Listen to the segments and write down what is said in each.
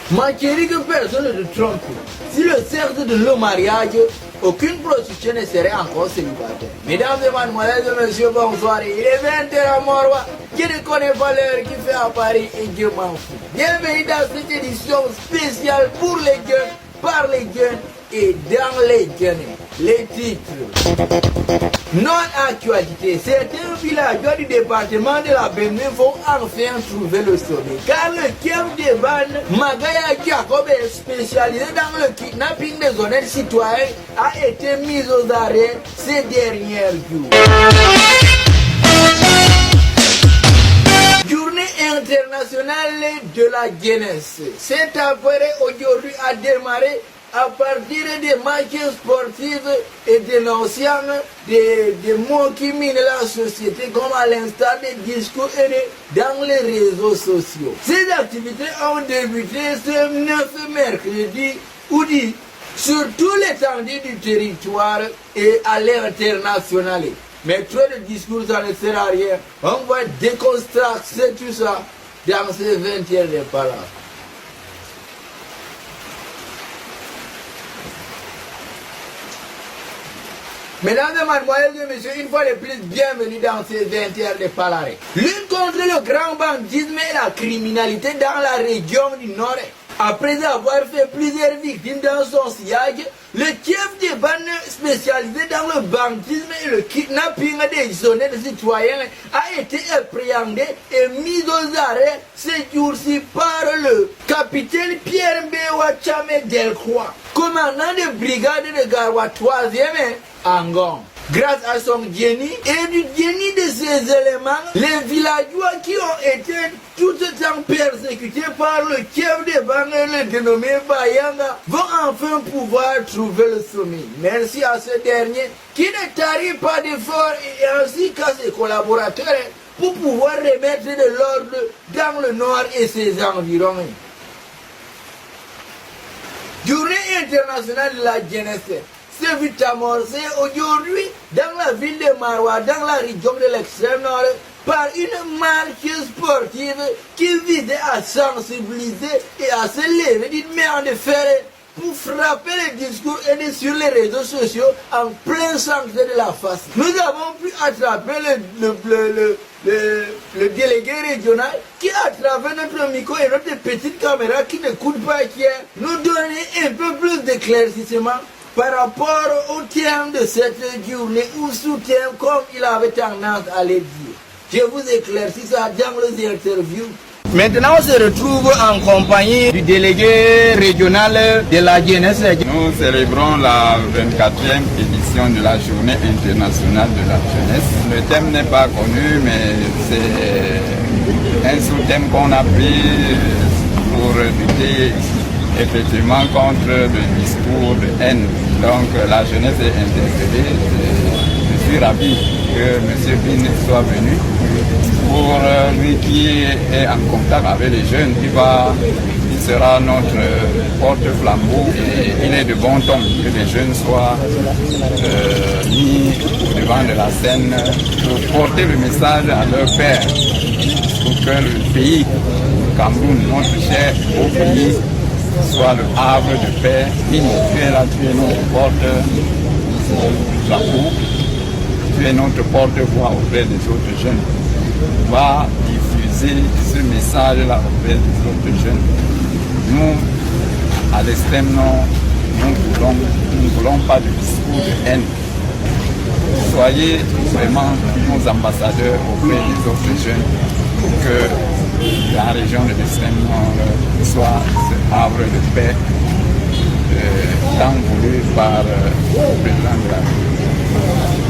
Manquerait que personne ne te trompe. Si le cercle de le mariage, aucune prostituée ne serait encore célibataire. Mesdames et mademoiselles et messieurs, bonsoir. Il est 20h à Morwa. Qui ne connaît pas l'heure qui fait à Paris et Dieu m'en fout. Bienvenue dans cette édition spéciale pour les jeunes, par les jeunes et dans les jeunes. Les titres. Non-actualité. Certains villageois du département de la Benue vont enfin trouver le sommet. Car le chef de bande, Magaya Jacob, est spécialisé dans le kidnapping des honnêtes citoyens, a été mis aux arrêts ces derniers jours. Journée internationale de la jeunesse. Cette affaire aujourd'hui a démarré à partir des matchs sportifs et dénonçant des mots qui minent la société, comme à l'instar des discours dans les réseaux sociaux. Ces activités ont débuté ce 9 mercredi août sur tout l'étendue du territoire et à l'international. Mais trop de discours, ça ne sert à rien. On va déconstruire tout ça dans ces 20 heures de parole. Mesdames et mademoiselles et messieurs, une fois de plus, bienvenue dans ces 20 heures de parler. Lutte contre le grand banditisme et la criminalité dans la région du Nord. Après avoir fait plusieurs victimes dans son sillage, le chef de bande spécialisé dans le banditisme et le kidnapping des honnêtes citoyens a été appréhendé et mis aux arrêts ces jours-ci par le capitaine Pierre Mbewa Chame Delcroix, commandant de brigade de Garoua 3e Angon. Grâce à son génie et du génie de ces éléments, les villageois qui ont été tout le temps persécutés par le chef de bande, le dénommé Bayanga, vont enfin pouvoir trouver le sommet. Merci à ce dernier qui ne tarit pas d'efforts et ainsi qu'à ses collaborateurs pour pouvoir remettre de l'ordre dans le nord et ses environs. Journée internationale de la jeunesse. C'est vite amorcé aujourd'hui dans la ville de Marwa, dans la région de l'extrême nord, par une marche sportive qui visait à sensibiliser et à se lever d'une main de fer pour frapper les discours et sur les réseaux sociaux en plein centre de la face. Nous avons pu attraper le délégué régional qui, à travers notre micro et notre petite caméra qui ne coûte pas cher, nous donnait un peu plus d'éclaircissement par rapport au thème de cette journée ou sous-thème comme il avait tendance à le dire. Je vous éclaircis ça dans les interviews. Maintenant, on se retrouve en compagnie du délégué régional de la jeunesse. Nous célébrons la 24e édition de la journée internationale de la jeunesse. Le thème n'est pas connu, mais c'est un sous-thème qu'on a pris pour lutter effectivement contre le discours de haine. Donc la jeunesse est interpellée. Je suis ravi que M. Bin soit venu pour lui qui est en contact avec les jeunes. Il sera notre porte-flambeau et il est de bon ton que les jeunes soient mis devant de la scène pour porter le message à leur père pour que le pays, Cameroun, notre cher beau pays, soit le havre de paix. Tu es là, tu es notre porte-drapeau, tu es notre porte-voix auprès des autres jeunes. Va diffuser ce message-là auprès des autres jeunes. Nous, à l'extrême nord, nous ne voulons pas de discours de haine. Soyez vraiment nos ambassadeurs auprès des autres jeunes pour que la région de l'extrême nord soit ce havre de paix tant voulu par le président de la République.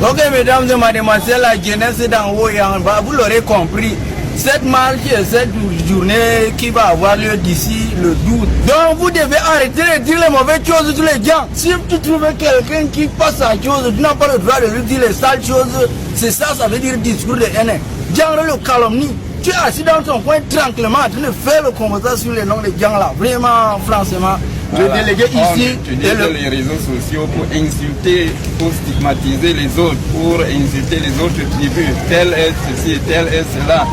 Ok, mesdames et mademoiselles, la jeunesse d'en haut et en bas, vous l'aurez compris. Cette marche et cette journée qui va avoir lieu d'ici le 12. Donc vous devez arrêter de dire les mauvaises choses tous les gens. Si tu trouves quelqu'un qui passe à chose, tu n'as pas le droit de lui dire les sales choses. C'est ça, ça veut dire discours de haine. Genre le calomnie. Tu es assis dans ton coin tranquillement en train de faire le commentaire sur les noms des gens là. Vraiment, franchement, voilà. Le délégué ici. Tu utilises les réseaux sociaux pour insulter, pour stigmatiser les autres, pour insulter les autres tribus. Tel est ceci, tel est cela.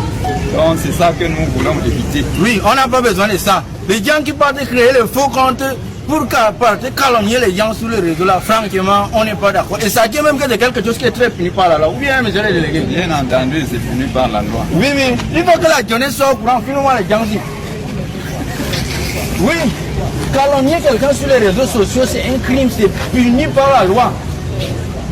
Donc c'est ça que nous voulons éviter. Oui, on n'a pas besoin de ça. Les gens qui partent créer le faux compte pour partir calomnier les gens sur le réseau là, franchement, on n'est pas d'accord. Et ça dit même que c'est quelque chose qui est très puni par la loi. Ou bien, monsieur le délégué? Bien entendu, c'est puni par la loi. Oui, mais il faut que la jeunesse soit au courant, finalement les gens disent. Oui, calomnier quelqu'un sur les réseaux sociaux, c'est un crime, c'est puni par la loi.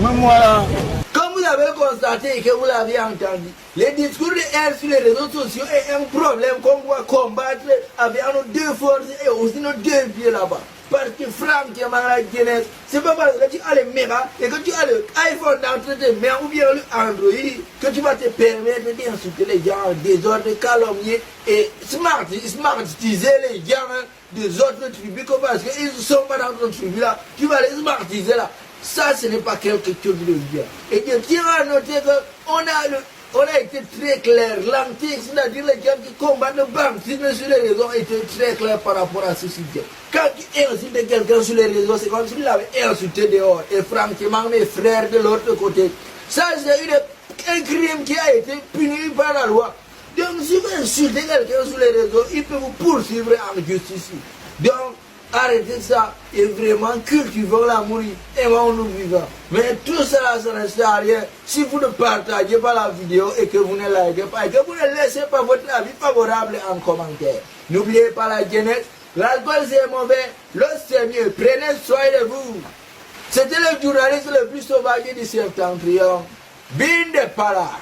Même voilà. Comme vous avez constaté et que vous l'avez entendu, les discours de haine sur les réseaux sociaux est un problème qu'on doit combattre avec nos deux forces et aussi nos deux pieds là-bas. Parce que franchement, la jeunesse, c'est pas parce que tu as le méga et que tu as le iPhone d'entre tes mains ou bien le Android que tu vas te permettre d'insulter les gens, désordre, calomnier et smartiser les gens des autres tribus parce qu'ils ne sont pas dans ton tribu là. Tu vas les smartiser là. Ça, ce n'est pas quelque chose de bien. Et je tiens à noter qu'on a été très clair. L'antique, c'est-à-dire les gens qui combattent le banditisme sur les réseaux, étaient très clairs par rapport à ce sujet. Quand tu insultes quelqu'un sur les réseaux, c'est comme si tu l'avais insulté dehors. Et franchement, mes frères de l'autre côté, ça, c'est un crime qui a été puni par la loi. Donc, si vous insultez quelqu'un sur les réseaux, il peut vous poursuivre en justice. Donc, arrêtez ça et vraiment cultivons l'amour et nous vivons. Mais tout ça, ça ne sert à rien si vous ne partagez pas la vidéo et que vous ne likez pas et que vous ne laissez pas votre avis favorable en commentaire. N'oubliez pas la jeunesse, l'alcool c'est mauvais, l'eau c'est mieux, prenez soin de vous. C'était le journaliste le plus sauvage du septentrion, Binde Pala.